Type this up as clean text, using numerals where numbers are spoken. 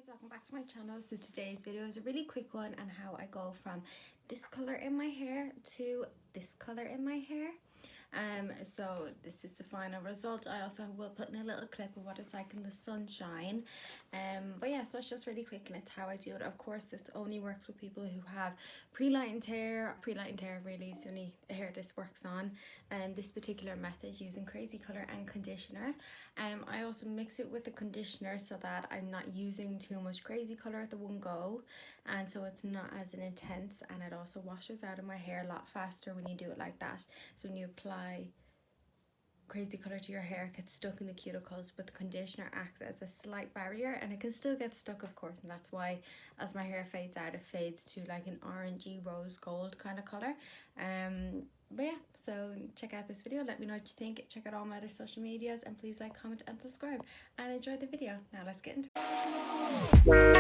welcome back to my channel. So today's video is a really quick one on how I go from this color in my hair to this color in my hair. So this is the final result. I also will put in a little clip of what it's like in the sunshine. But yeah, so it's just really quick and it's how I do it. Of course, this only works with people who have pre-lightened hair. Pre-lightened hair really is the only hair this works on. And this particular method using crazy color and conditioner. I also mix it with the conditioner so that I'm not using too much crazy color at the one go, and so it's not as intense, and it also washes out of my hair a lot faster when you do it like that. So when you apply crazy color to your hair, it gets stuck in the cuticles, but the conditioner acts as a slight barrier, and it can still get stuck, of course, and that's why as my hair fades out, it fades to like an orangey rose gold kind of color. But yeah, so check out this video, let me know what you think, check out all my other social medias, and please like, comment and subscribe, and enjoy the video. Now let's get into it.